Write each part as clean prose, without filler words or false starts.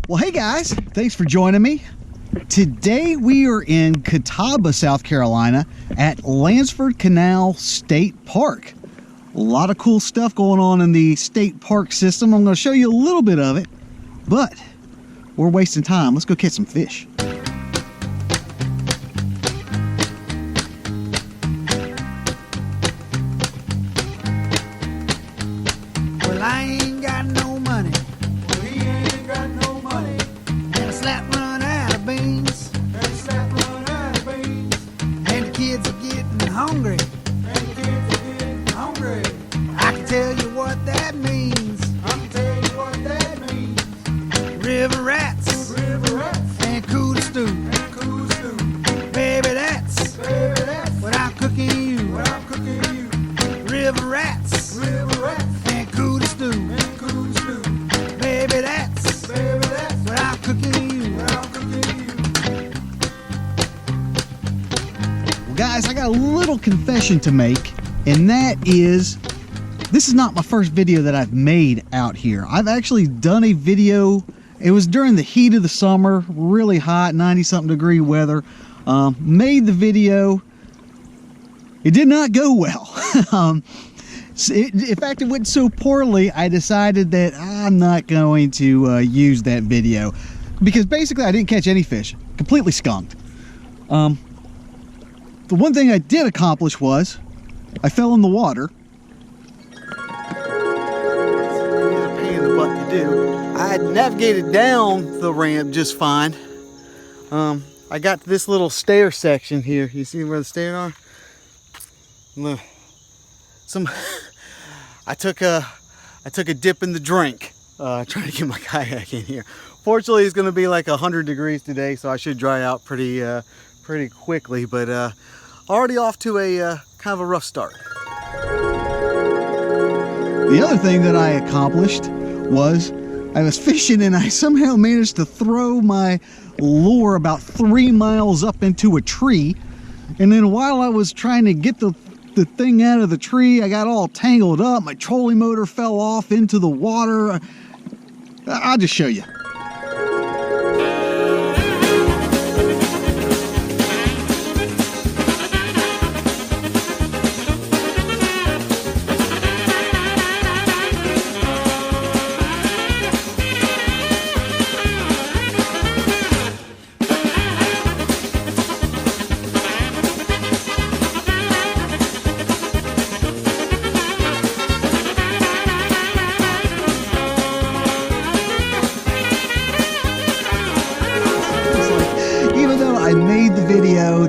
Well, hey guys, thanks for joining me. Today we are in Catawba, South Carolina at Landsford Canal State Park. A lot of cool stuff going on in the state park system. I'm going to show you a little bit of it, but we're wasting time. Let's go catch some fish. Well, I ain't got no money. Well, he ain't got no money. And a slap run out of beans. And a slap run out of beans. And the kids are getting hungry. And the kids are getting hungry. I can tell you what that means. I can tell you what that means. River rats. River rats. And cooler stew. And cool stew. Baby, that's what I'm cooking you. What I'm cooking you. River rats. River rats. And cooler stew. And cool stew. Baby, that's what I'm cooking you. What I'm cooking you. Well, guys, I got a little confession to make, and that is this is not my first video that I've made out here. I've actually done a video. It was during the heat of the summer, really hot, 90-something degree weather. Made the video. It did not go well. In fact, it went so poorly, I decided that I'm not going to use that video because basically I didn't catch any fish. Completely skunked. The one thing I did accomplish was I fell in the water. Pain in the butt to do. I had navigated down the ramp just fine. I got to this little stair section here. You see where the stairs are? Look, I took a dip in the drink, trying to get my kayak in here. Fortunately, it's going to be like 100 degrees today, so I should dry out pretty quickly. But already off to a kind of a rough start. The other thing that I accomplished was I was fishing and I somehow managed to throw my lure about 3 miles up into a tree. And then while I was trying to get the thing out of the tree, I got all tangled up. My trolling motor fell off into the water. I'll just show you.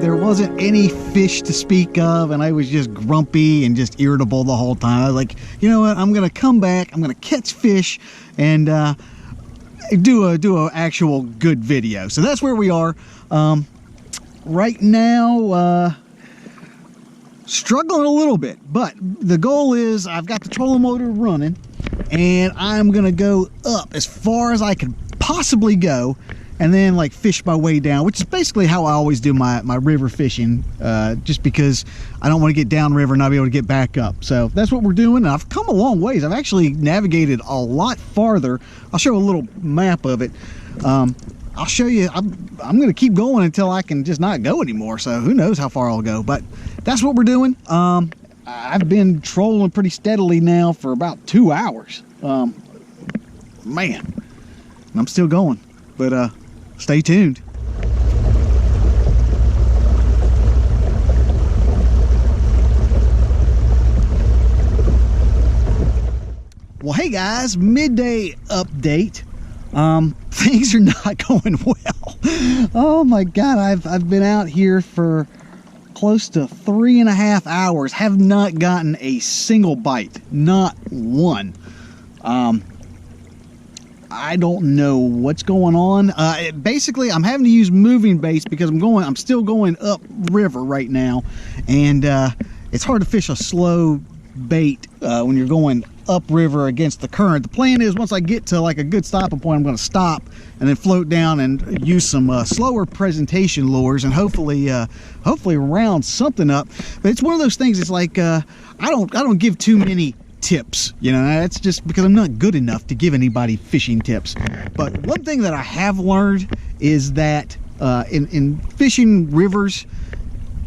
There wasn't any fish to speak of, and I was just grumpy and just irritable the whole time. I was like, you know what, I'm gonna come back, I'm gonna catch fish and do a actual good video. So that's where we are right now. Struggling a little bit, but the goal is I've got the trolling motor running and I'm gonna go up as far as I can possibly go and then like fish my way down, which is basically how I always do my river fishing, just because I don't want to get downriver and not be able to get back up. So that's what we're doing. I've come a long ways. I've actually navigated a lot farther. I'll show a little map of it. I'll show you. I'm going to keep going until I can just not go anymore. So who knows how far I'll go, but that's what we're doing. I've been trolling pretty steadily now for about 2 hours. Man, I'm still going, but stay tuned. Well, hey guys, midday update. Things are not going well. Oh my God, I've been out here for close to 3.5 hours, have not gotten a single bite, not one. I don't know what's going on. Basically, I'm having to use moving baits because I'm still going up river right now, and it's hard to fish a slow bait when you're going upriver against the current. The plan is once I get to like a good stopping point, I'm going to stop and then float down and use some slower presentation lures and hopefully round something up. But it's one of those things. It's like I don't give too many tips. You know, that's just because I'm not good enough to give anybody fishing tips. But one thing that I have learned is that in fishing rivers,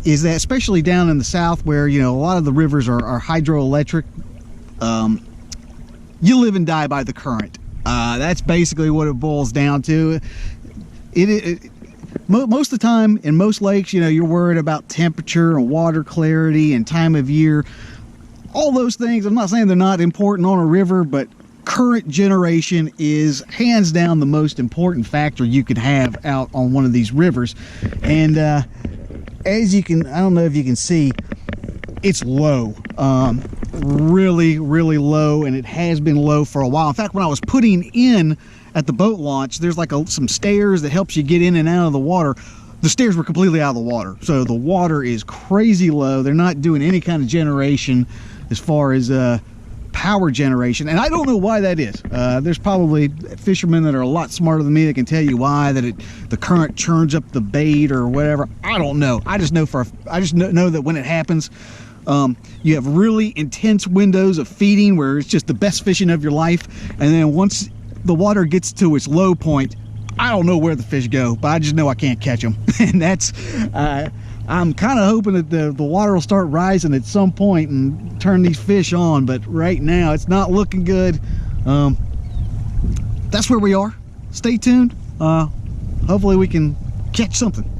is that especially down in the south where, you know, a lot of the rivers are hydroelectric, you live and die by the current. That's basically what it boils down to. Most of the time in most lakes, you know, you're worried about temperature and water clarity and time of year. All those things, I'm not saying they're not important on a river, but current generation is hands down the most important factor you could have out on one of these rivers. And as you can, I don't know if you can see, it's low, really low, and it has been low for a while. In fact, when I was putting in at the boat launch, there's like some stairs that helps you get in and out of the water. The stairs were completely out of the water, so the water is crazy low. They're not doing any kind of generation as far as power generation, and I don't know why that is. There's probably fishermen that are a lot smarter than me that can tell you why, that the current churns up the bait or whatever. I don't know. I just know that when it happens, you have really intense windows of feeding where it's just the best fishing of your life, and then once the water gets to its low point, I don't know where the fish go, but I just know I can't catch them. And that's I'm kind of hoping that the water will start rising at some point and turn these fish on, but right now it's not looking good. That's where we are. Stay tuned. Hopefully we can catch something.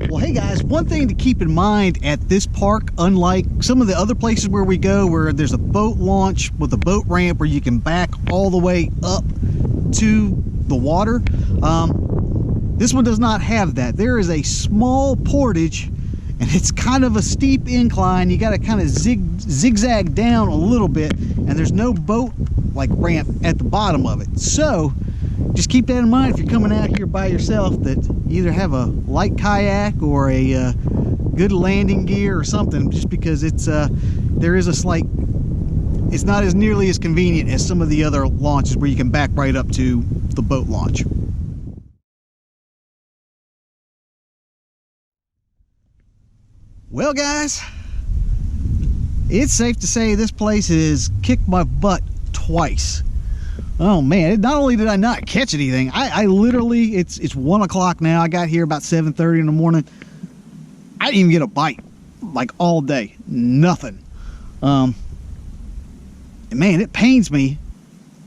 Well, hey guys, one thing to keep in mind at this park, unlike some of the other places where we go where there's a boat launch with a boat ramp where you can back all the way up to the water, this one does not have that. There is a small portage, and it's kind of a steep incline. You got to kind of zigzag down a little bit, and there's no boat like ramp at the bottom of it. So just keep that in mind if you're coming out here by yourself, that you either have a light kayak or a good landing gear or something, just because there is a slight, it's not as nearly as convenient as some of the other launches where you can back right up to the boat launch. Well guys, it's safe to say this place has kicked my butt twice. Oh man, not only did I not catch anything, I literally, it's 1 o'clock now. I got here about 7:30 in the morning. I didn't even get a bite, like all day, nothing. Man, it pains me.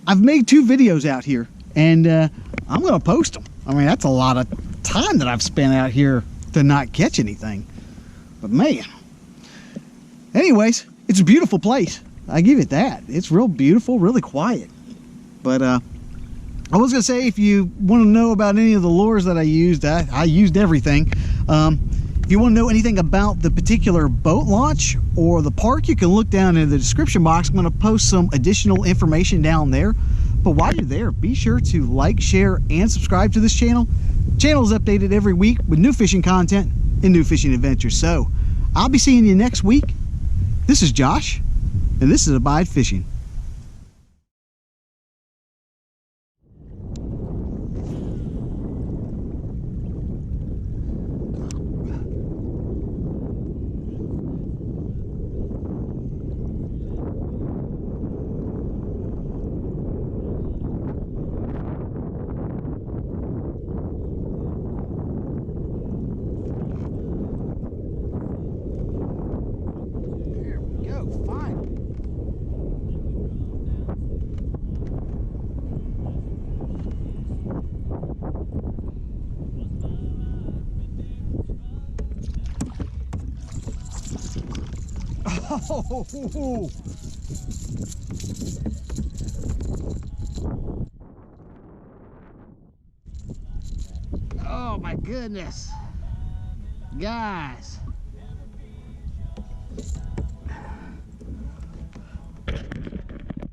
I've made 2 videos out here, and I'm gonna post them. I mean, that's a lot of time that I've spent out here to not catch anything. But man, anyways, it's a beautiful place. I give it that. It's real beautiful, really quiet. But I was gonna say, if you want to know about any of the lures that I used everything. If you want to know anything about the particular boat launch or the park, you can look down in the description box. I'm going to post some additional information down there. But while you're there, be sure to like, share, and subscribe to this channel. The channel is updated every week with new fishing content and new fishing adventures. So I'll be seeing you next week. This is Josh, and this is Abide Fishing. Oh, oh my goodness, guys.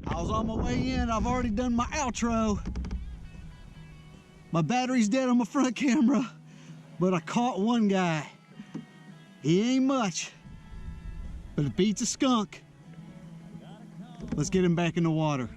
I was on my way in. I've already done my outro. My battery's dead on my front camera, but I caught one guy. He ain't much, but it beats a skunk. Let's get him back in the water.